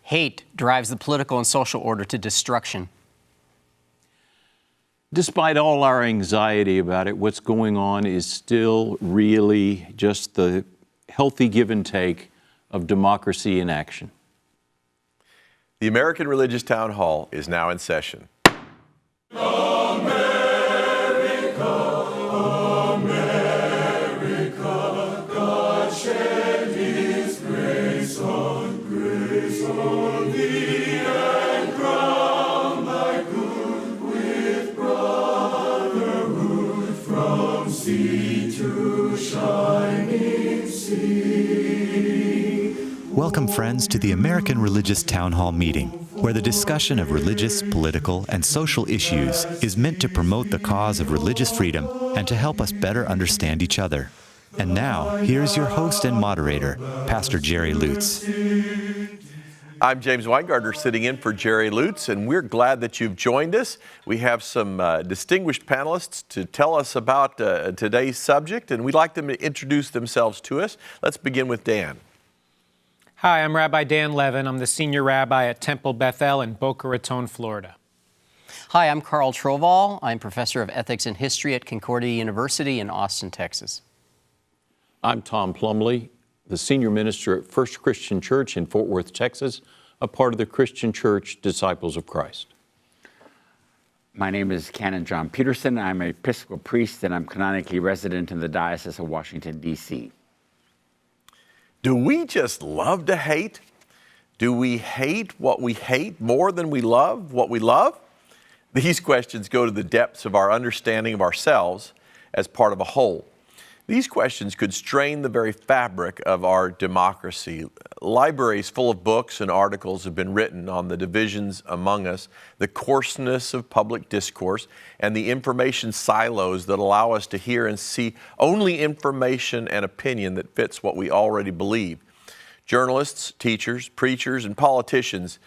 Hate drives the political and social order to destruction. Despite all our anxiety about it, what's going on is still really just the healthy give and take of democracy in action. The American Religious Town Hall is now in session. Welcome, friends, to the American Religious Town Hall meeting, where the discussion of religious, political, and social issues is meant to promote the cause of religious freedom and to help us better understand each other. And now, here's your host and moderator, Pastor Jerry Lutz. I'm James Weingartner, sitting in for Jerry Lutz, and we're glad that you've joined us. We have some distinguished panelists to tell us about today's subject, and we'd like them to introduce themselves to us. Let's begin with Dan. Hi, I'm Rabbi Dan Levin. I'm the senior rabbi at Temple Beth El in Boca Raton, Florida. Hi, I'm Carl Trovall. I'm professor of ethics and history at Concordia University in Austin, Texas. I'm Tom Plumley, the senior minister at First Christian Church in Fort Worth, Texas, a part of the Christian Church Disciples of Christ. My name is Canon John Peterson. I'm an Episcopal priest, and I'm canonically resident in the Diocese of Washington, D.C. Do we just love to hate? Do we hate what we hate more than we love what we love? These questions go to the depths of our understanding of ourselves as part of a whole. These questions could strain the very fabric of our democracy. Libraries full of books and articles have been written on the divisions among us, the coarseness of public discourse, and the information silos that allow us to hear and see only information and opinion that fits what we already believe. Journalists, teachers, preachers, and politicians,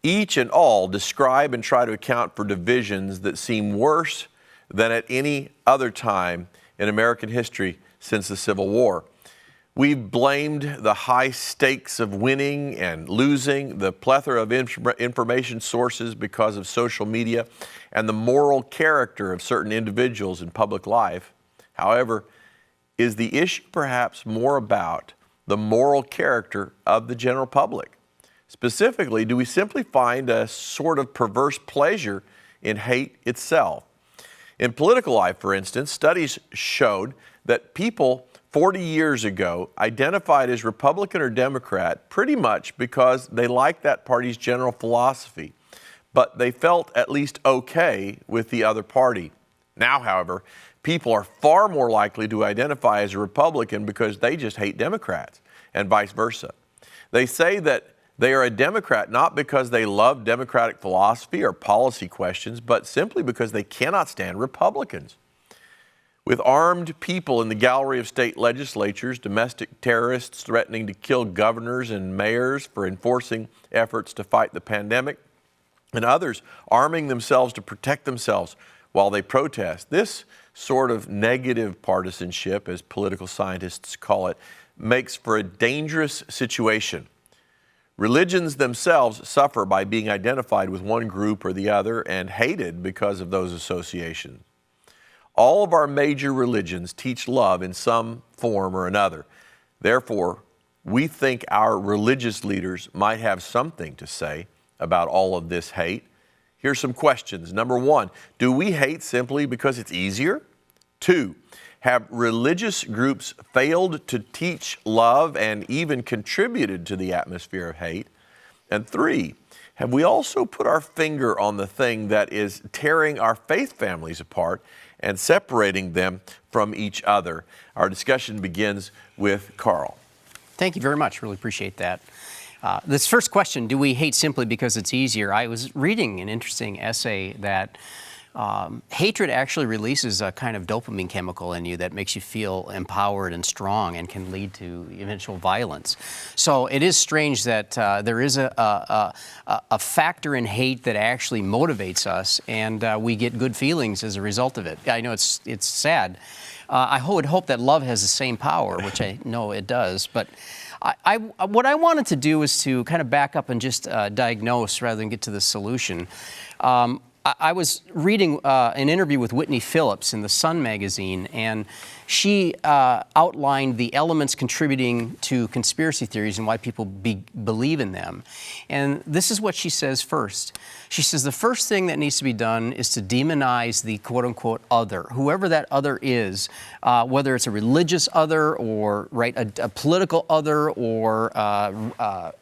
each and all describe and try to account for divisions that seem worse than at any other time in American history since the Civil War. We've blamed the high stakes of winning and losing, the plethora of information sources because of social media, and the moral character of certain individuals in public life. However, is the issue perhaps more about the moral character of the general public? Specifically, do we simply find a sort of perverse pleasure in hate itself? In political life, for instance, studies showed that people 40 years ago identified as Republican or Democrat pretty much because they liked that party's general philosophy, but they felt at least okay with the other party. Now, however, people are far more likely to identify as a Republican because they just hate Democrats, and vice versa. They say that they are a Democrat not because they love Democratic philosophy or policy questions, but simply because they cannot stand Republicans. With armed people in the gallery of state legislatures, domestic terrorists threatening to kill governors and mayors for enforcing efforts to fight the pandemic, and others arming themselves to protect themselves while they protest, this sort of negative partisanship, as political scientists call it, makes for a dangerous situation. Religions themselves suffer by being identified with one group or the other and hated because of those associations. All of our major religions teach love in some form or another. Therefore, we think our religious leaders might have something to say about all of this hate. Here's some questions. Number one, do we hate simply because it's easier? Two, have religious groups failed to teach love and even contributed to the atmosphere of hate? And three, have we also put our finger on the thing that is tearing our faith families apart and separating them from each other? Our discussion begins with Carl. Thank you very much. Really appreciate that. This first question, do we hate simply because it's easier? I was reading an interesting essay that hatred actually releases a kind of dopamine chemical in you that makes you feel empowered and strong and can lead to eventual violence. So it is strange that there is a factor in hate that actually motivates us, and we get good feelings as a result of it. I know it's sad. I would hope that love has the same power, which I know it does, but What I wanted to do is to kind of back up and just diagnose rather than get to the solution. I was reading an interview with Whitney Phillips in the Sun magazine, and she outlined the elements contributing to conspiracy theories and why people believe in them. And this is what she says first. She says the first thing that needs to be done is to demonize the quote-unquote other, whoever that other is, whether it's a religious other or a political other or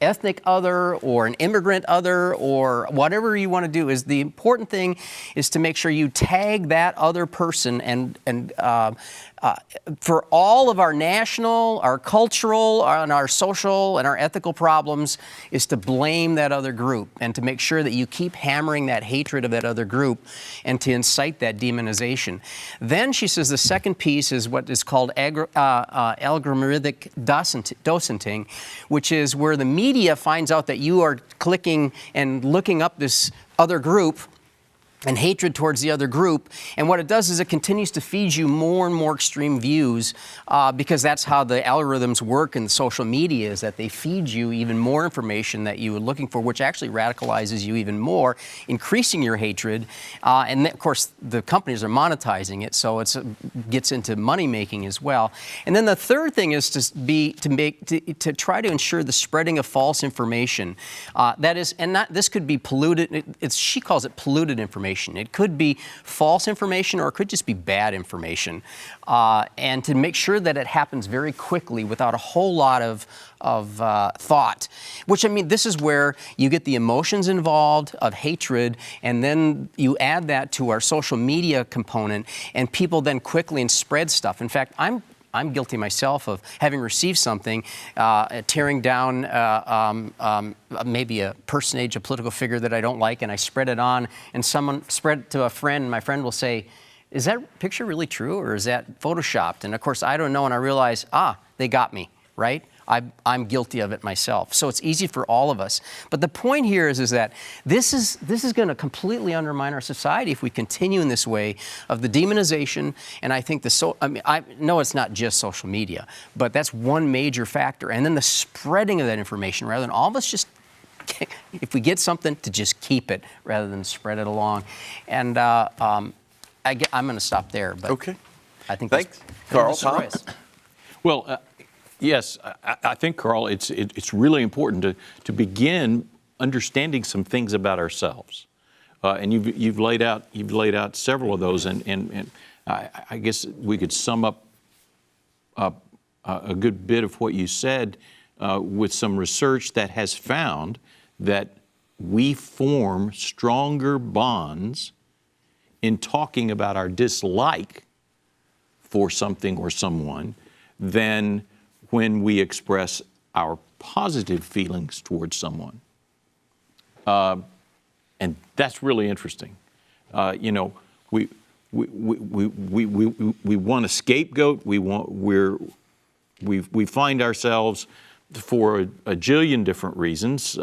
ethnic other or an immigrant other or whatever you want to do. Is the important thing is to make sure you tag that other person and for all of our national, our cultural, and our social, and our ethical problems is to blame that other group and to make sure that you keep hammering that hatred of that other group and to incite that demonization. Then she says the second piece is what is called algorithmic docenting, which is where the media finds out that you are clicking and looking up this other group and hatred towards the other group. And what it does is it continues to feed you more and more extreme views because that's how the algorithms work in the social media, is that they feed you even more information that you were looking for, which actually radicalizes you even more, increasing your hatred. And then, of course, the companies are monetizing it, so it gets into money making as well. And then the third thing is to try to ensure the spreading of false information. That is, and not this could be polluted. She calls it polluted information. It could be false information, or it could just be bad information. And to make sure that it happens very quickly without a whole lot of thought, which, I mean, this is where you get the emotions involved of hatred, and then you add that to our social media component, and people then quickly and spread stuff. In fact, I'm guilty myself of having received something, tearing down maybe a personage, a political figure that I don't like, and I spread it on, and someone spread it to a friend, and my friend will say, is that picture really true, or is that photoshopped? And of course, I don't know, and I realize, they got me, right? I'm guilty of it myself. So it's easy for all of us. But the point here is that this is going to completely undermine our society if we continue in this way of the demonization. And I think I know it's not just social media, but that's one major factor. And then the spreading of that information, rather than all of us just, if we get something, to just keep it rather than spread it along. And I'm going to stop there. But Okay. I think Thanks, Carl. Tom? Well, yes, I think, Carl, it's really important to begin understanding some things about ourselves, and you've laid out several of those, and I guess we could sum up a good bit of what you said with some research that has found that we form stronger bonds in talking about our dislike for something or someone than when we express our positive feelings towards someone. And that's really interesting. We want a scapegoat. We find ourselves, for a jillion different reasons,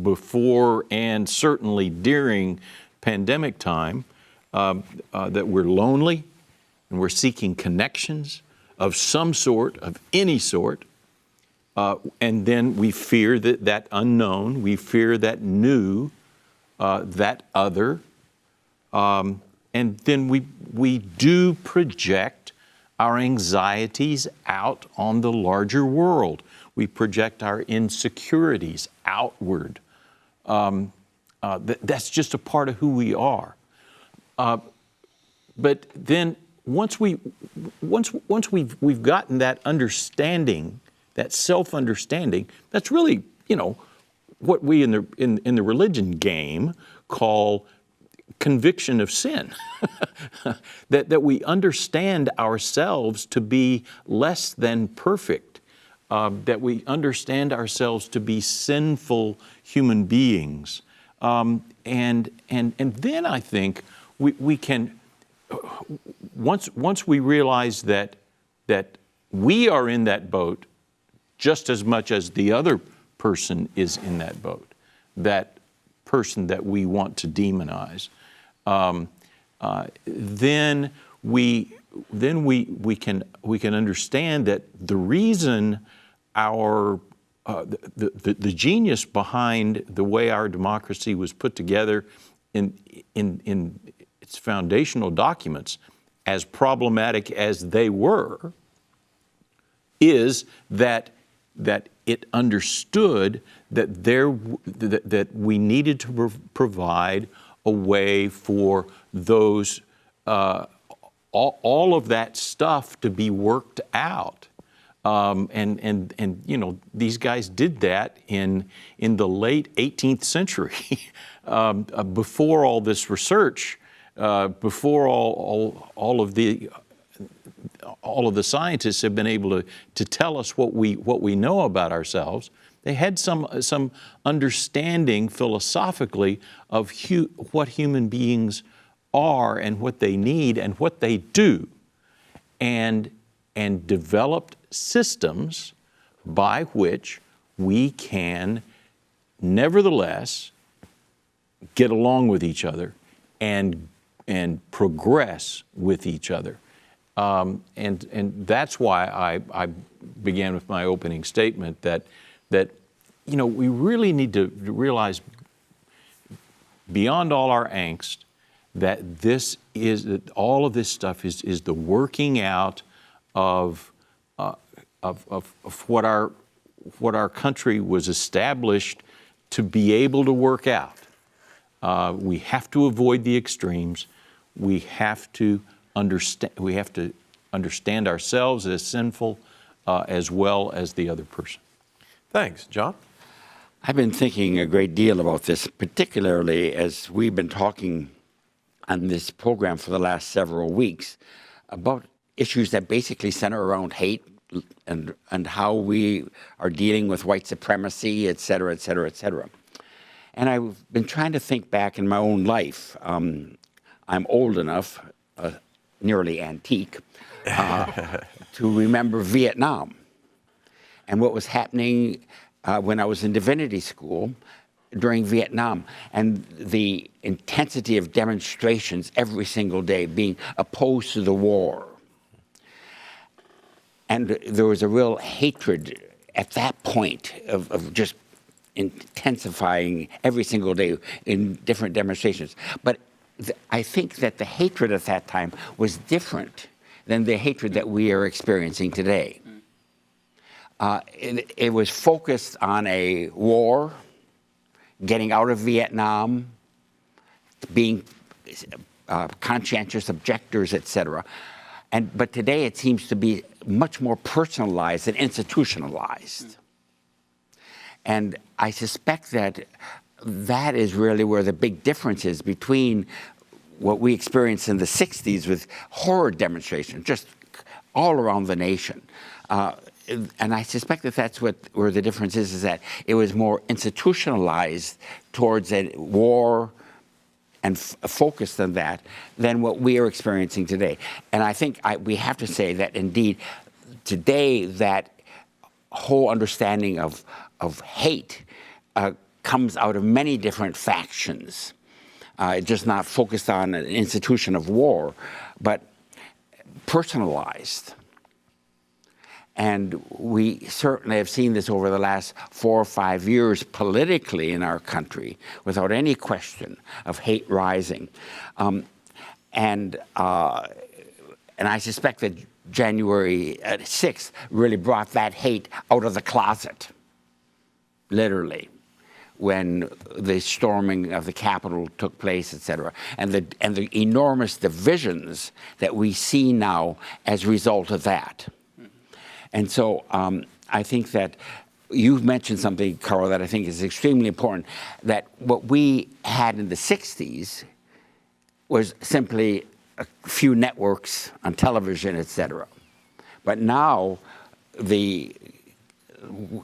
before and certainly during pandemic time, that we're lonely and we're seeking connections of some sort, of any sort, and then we fear that unknown, we fear that new, that other, and then we do project our anxieties out on the larger world. We project our insecurities outward. That's just a part of who we are. But then once we've gotten that understanding, that self-understanding, that's really, what we in the religion game call conviction of sin. that we understand ourselves to be less than perfect, that we understand ourselves to be sinful human beings, and then I think we can. Once we realize that we are in that boat just as much as the other person is in that boat, that person that we want to demonize, then we can understand that the reason our the genius behind the way our democracy was put together in its foundational documents, as problematic as they were, is that it understood that we needed to provide a way for those all of that stuff to be worked out. And you know, these guys did that in the late 18th century, before all this research, before all of the scientists have been able to tell us what we know about ourselves. They had some understanding philosophically of what human beings are and what they need and what they do, and developed systems by which we can nevertheless get along with each other and progress with each other. And that's why I began with my opening statement that you know, we really need to realize beyond all our angst that all of this stuff is the working out of what our country was established to be able to work out. We have to avoid the extremes. We have to understand ourselves as sinful as well as the other person. Thanks. John? I've been thinking a great deal about this, particularly as we've been talking on this program for the last several weeks about issues that basically center around hate and how we are dealing with white supremacy, et cetera, et cetera, et cetera. And I've been trying to think back in my own life. I'm old enough, nearly antique, to remember Vietnam and what was happening when I was in divinity school during Vietnam, and the intensity of demonstrations every single day being opposed to the war. And there was a real hatred at that point of just intensifying every single day in different demonstrations. But I think that the hatred at that time was different than the hatred that we are experiencing today. It was focused on a war, getting out of Vietnam, being conscientious objectors, etc. But today it seems to be much more personalized and institutionalized. And I suspect that that is really where the big difference is between what we experienced in the 60s with horror demonstrations, just all around the nation. And I suspect that that's where the difference is that it was more institutionalized towards a war and focused on that than what we are experiencing today. And I think we have to say that indeed today that whole understanding of hate comes out of many different factions. Just not focused on an institution of war, but personalized. And we certainly have seen this over the last 4 or 5 years politically in our country, without any question of hate rising. And I suspect that January 6th really brought that hate out of the closet, literally, when the storming of the Capitol took place, et cetera, and the enormous divisions that we see now as a result of that. And so I think that you've mentioned something, Carl, that I think is extremely important, that what we had in the 60s was simply a few networks on television, et cetera. But now the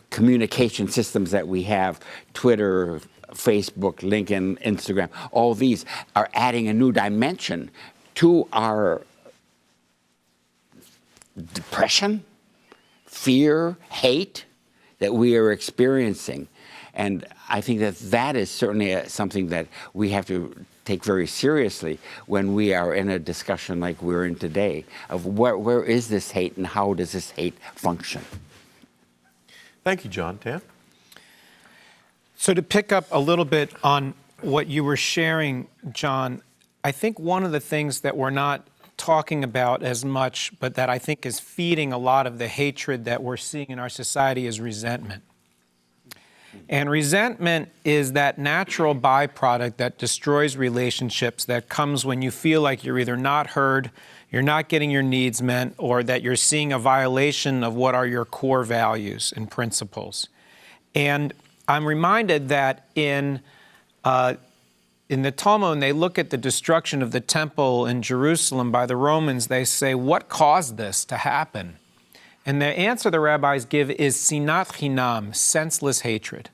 communication systems that we have, Twitter, Facebook, LinkedIn, Instagram, all these are adding a new dimension to our depression, fear, hate that we are experiencing. And I think that that is certainly something that we have to take very seriously when we are in a discussion like we're in today of where is this hate and how does this hate function. Thank you, John. Dan? So to pick up a little bit on what you were sharing, John, I think one of the things that we're not talking about as much, but that I think is feeding a lot of the hatred that we're seeing in our society is resentment. And resentment is that natural byproduct that destroys relationships, that comes when you feel like you're either not heard, you're not getting your needs met, or that you're seeing a violation of what are your core values and principles. And I'm reminded that in the Talmud, when they look at the destruction of the temple in Jerusalem by the Romans, they say, what caused this to happen? And the answer the rabbis give is sinat chinam, senseless hatred.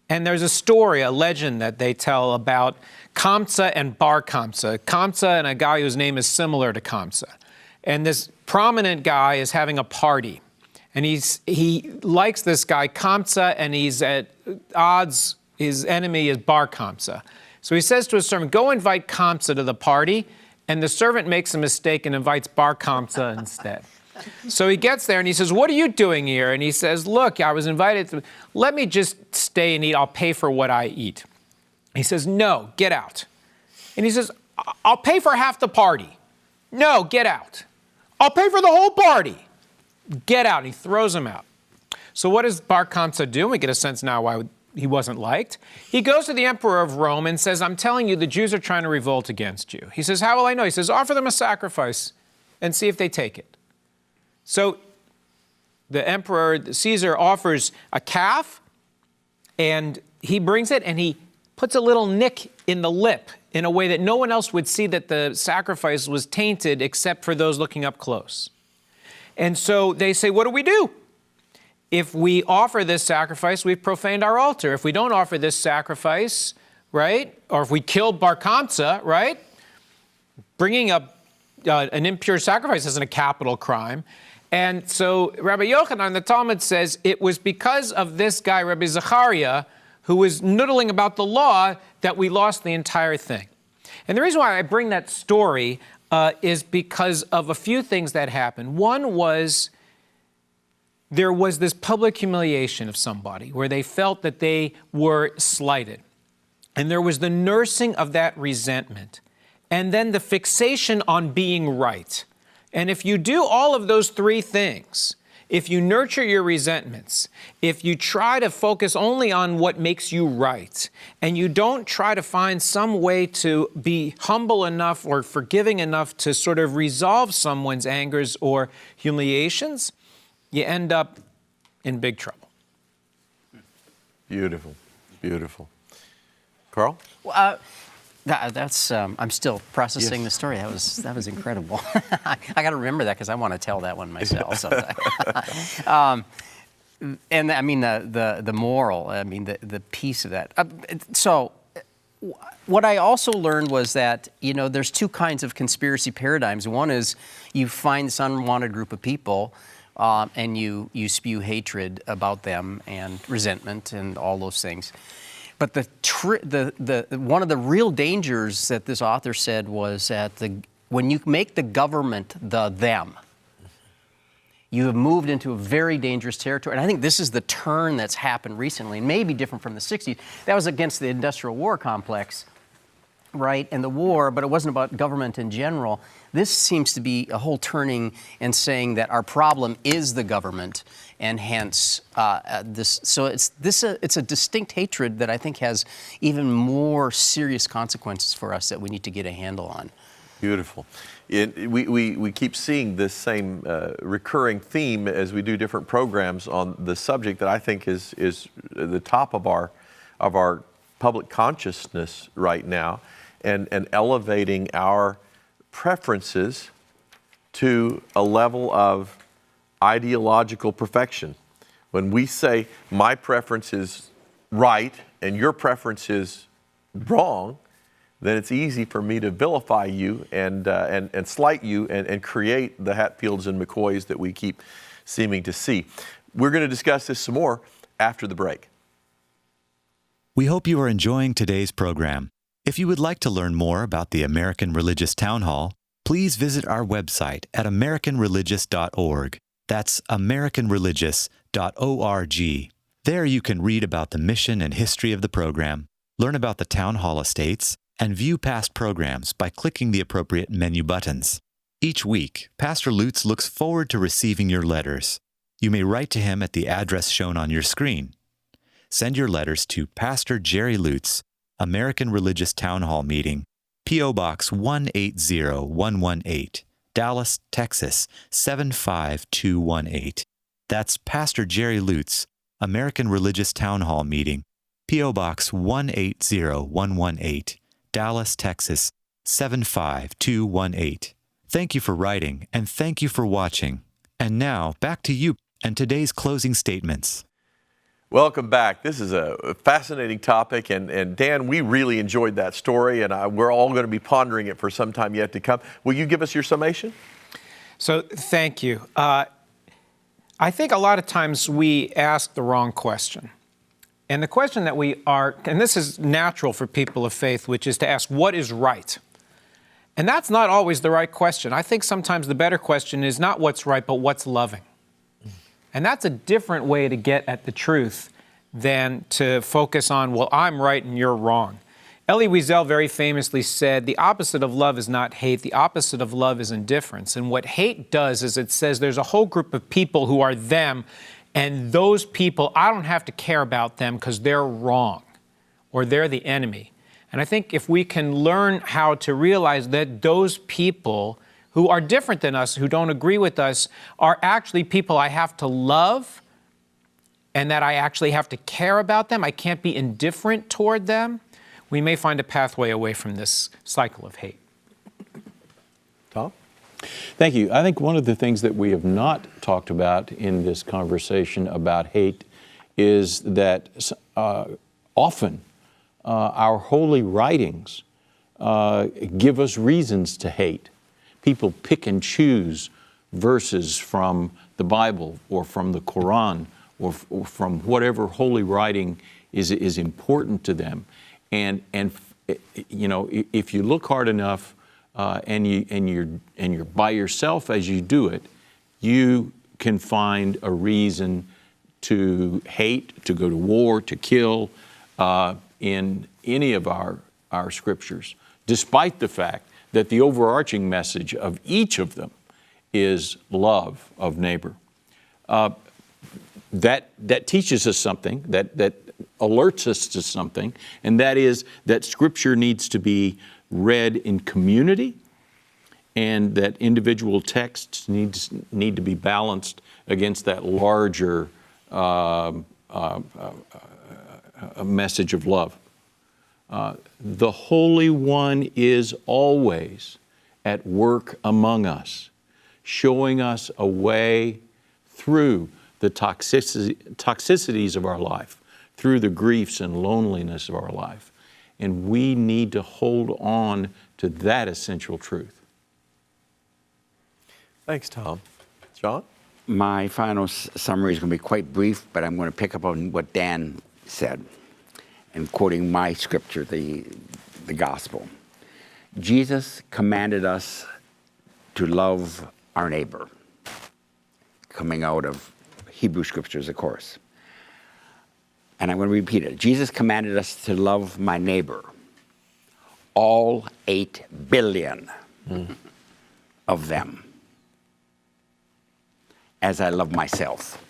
And there's a story, a legend that they tell about Kamsa and Bar Kamsa. Kamsa and a guy whose name is similar to Kamsa. And this prominent guy is having a party. And he likes this guy, Kamsa, and he's at odds. His enemy is Bar Kamsa. So he says to his servant, go invite Kamsa to the party. And the servant makes a mistake and invites Bar Kamsa instead. So he gets there and he says, what are you doing here? And he says, look, I was invited. Let me just stay and eat. I'll pay for what I eat. He says, no, get out. And he says, I'll pay for half the party. No, get out. I'll pay for the whole party. Get out. And he throws him out. So what does Bar Kamsa do? We get a sense now why he wasn't liked. He goes to the emperor of Rome and says, I'm telling you, the Jews are trying to revolt against you. He says, how will I know? He says, offer them a sacrifice and see if they take it. So the emperor, Caesar, offers a calf, and he brings it, and he puts a little nick in the lip in a way that no one else would see that the sacrifice was tainted except for those looking up close. And so they say, what do we do? If we offer this sacrifice, we've profaned our altar. If we don't offer this sacrifice, right, or if we kill Bar Kamsa, right, bringing up an impure sacrifice isn't a capital crime. And so Rabbi Yochanan, the Talmud says, it was because of this guy, Rabbi Zechariah, who was noodling about the law, that we lost the entire thing. And the reason why I bring that story is because of a few things that happened. One was there was this public humiliation of somebody where they felt that they were slighted. And there was the nursing of that resentment. And then the fixation on being right. And if you do all of those three things, if you nurture your resentments, if you try to focus only on what makes you right, and you don't try to find some way to be humble enough or forgiving enough to sort of resolve someone's angers or humiliations, you end up in big trouble. Beautiful, beautiful. Carl? That's I'm still processing the story. That was incredible. I got to remember that because I want to tell that one myself sometime. And I mean the moral. I mean the piece of that. So what I also learned was that there's two kinds of conspiracy paradigms. One is you find this unwanted group of people, and you spew hatred about them and resentment and all those things. But one of the real dangers that this author said was that when you make the government the them, you have moved into a very dangerous territory. And I think this is the turn that's happened recently, and maybe different from the 60s. That was against the industrial war complex, right, and the war, but it wasn't about government in general. This seems to be a whole turning and saying that our problem is the government, and hence this. So it's a distinct hatred that I think has even more serious consequences for us that we need to get a handle on. Beautiful. We keep seeing this same recurring theme as we do different programs on the subject that I think is the top of our public consciousness right now, and elevating our preferences to a level of ideological perfection. When we say my preference is right and your preference is wrong, then it's easy for me to vilify you and slight you and create the Hatfields and McCoys that we keep seeming to see. We're going to discuss this some more after the break. We hope you are enjoying today's program. If you would like to learn more about the American Religious Town Hall, please visit our website at americanreligious.org. That's americanreligious.org. There you can read about the mission and history of the program, learn about the Town Hall Estates, and view past programs by clicking the appropriate menu buttons. Each week, Pastor Lutz looks forward to receiving your letters. You may write to him at the address shown on your screen. Send your letters to Pastor Jerry Lutz, American Religious Town Hall Meeting, P.O. Box 180118, Dallas, Texas 75218. That's Pastor Jerry Lutz, American Religious Town Hall Meeting, P.O. Box 180118, Dallas, Texas 75218. Thank you for writing, and thank you for watching. And now, back to you and today's closing statements. Welcome back. This is a fascinating topic, and Dan, we really enjoyed that story, and we're all going to be pondering it for some time yet to come. Will you give us your summation? So thank you. I think a lot of times we ask the wrong question. And the question that we are, and this is natural for people of faith, which is to ask, what is right? And that's not always the right question. I think sometimes the better question is not what's right, but what's loving. And that's a different way to get at the truth than to focus on, well, I'm right and you're wrong. Elie Wiesel very famously said, the opposite of love is not hate, the opposite of love is indifference. And what hate does is it says there's a whole group of people who are them, and those people, I don't have to care about them because they're wrong, or they're the enemy. And I think if we can learn how to realize that those people who are different than us, who don't agree with us, are actually people I have to love, and that I actually have to care about them, I can't be indifferent toward them, we may find a pathway away from this cycle of hate. Tom? Thank you. I think one of the things that we have not talked about in this conversation about hate is that often our holy writings give us reasons to hate. People pick and choose verses from the Bible or from the Quran or from whatever holy writing is important to them. And you know, if you look hard enough and you're by yourself as you do it, you can find a reason to hate, to go to war, to kill in any of our scriptures, despite the fact that the overarching message of each of them is love of neighbor. That teaches us something, that alerts us to something, and that is that Scripture needs to be read in community, and that individual texts need to be balanced against that larger message of love. The Holy One is always at work among us, showing us a way through the toxicities of our life, through the griefs and loneliness of our life. And we need to hold on to that essential truth. Thanks, Tom. John? My final summary is going to be quite brief, but I'm going to pick up on what Dan said and quoting my scripture, the gospel. Jesus commanded us to love our neighbor, coming out of Hebrew scriptures, of course. And I'm going to repeat it. Jesus commanded us to love my neighbor, all 8 billion of them, as I love myself.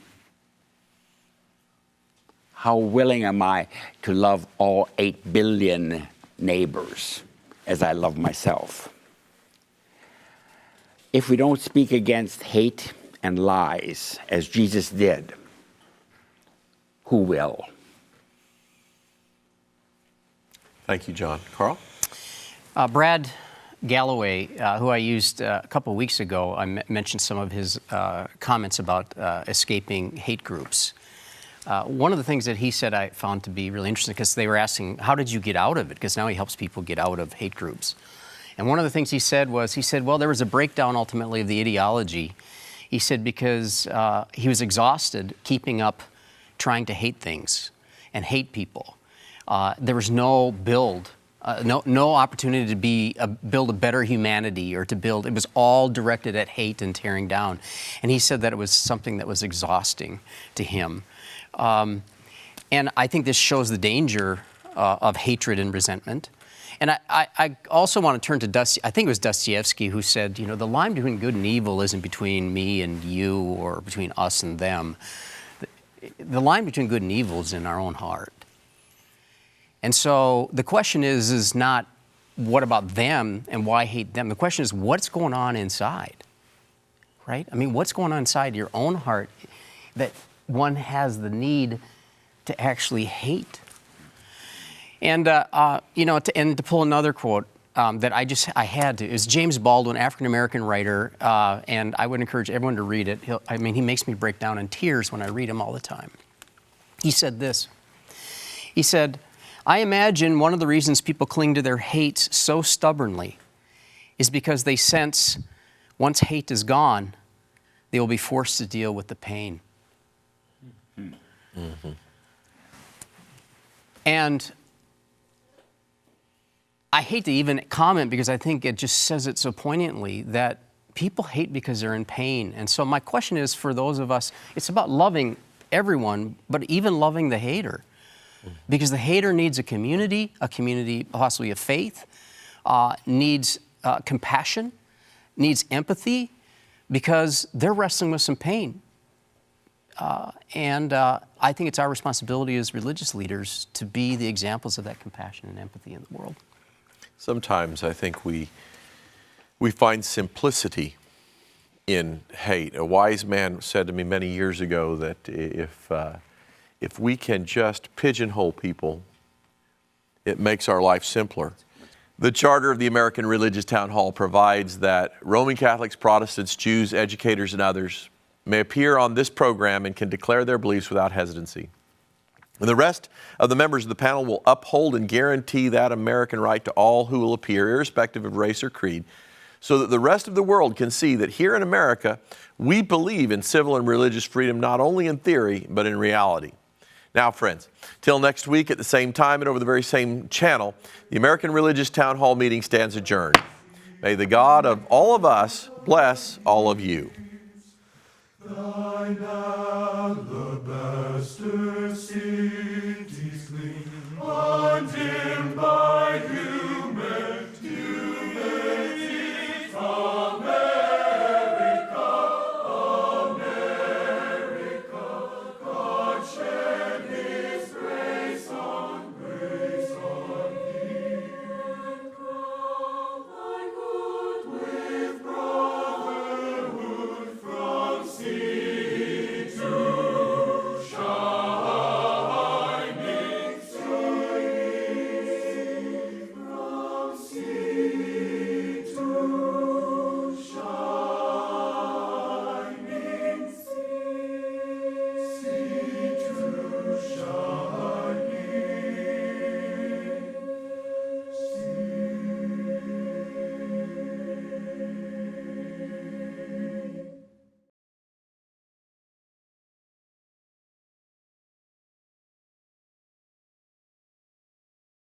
How willing am I to love all 8 billion neighbors as I love myself? If we don't speak against hate and lies, as Jesus did, who will? Thank you, John. Carl? Brad Galloway, who I used a couple of weeks ago, I mentioned some of his comments about escaping hate groups. One of the things that he said I found to be really interesting, because they were asking, how did you get out of it? Because now he helps people get out of hate groups. And one of the things he said was, well, there was a breakdown ultimately of the ideology. He said because he was exhausted keeping up trying to hate things and hate people. There was no build, no opportunity to build a better humanity or to build. It was all directed at hate and tearing down. And he said that it was something that was exhausting to him. And I think this shows the danger of hatred and resentment. And I also want to turn to I think it was Dostoevsky who said, you know, the line between good and evil isn't between me and you or between us and them. The line between good and evil is in our own heart. And so the question is not what about them and why hate them? The question is what's going on inside, right? I mean, what's going on inside your own heart that one has the need to actually hate? And, you know, to pull another quote that I had to, is James Baldwin, African-American writer, and I would encourage everyone to read it. He makes me break down in tears when I read him all the time. He said this. He said, I imagine one of the reasons people cling to their hates so stubbornly is because they sense once hate is gone, they will be forced to deal with the pain. Mm-hmm. And I hate to even comment because I think it just says it so poignantly that people hate because they're in pain. And so my question is for those of us, it's about loving everyone, but even loving the hater. Because the hater needs a community possibly of faith, needs compassion, needs empathy, because they're wrestling with some pain. And I think it's our responsibility as religious leaders to be the examples of that compassion and empathy in the world. Sometimes I think we find simplicity in hate. A wise man said to me many years ago that if we can just pigeonhole people, it makes our life simpler. The charter of the American Religious Town Hall provides that Roman Catholics, Protestants, Jews, educators, and others may appear on this program and can declare their beliefs without hesitancy. And the rest of the members of the panel will uphold and guarantee that American right to all who will appear, irrespective of race or creed, so that the rest of the world can see that here in America, we believe in civil and religious freedom, not only in theory, but in reality. Now, friends, till next week at the same time and over the very same channel, the American Religious Town Hall meeting stands adjourned. May the God of all of us bless all of you. Thine alabaster cities gleam.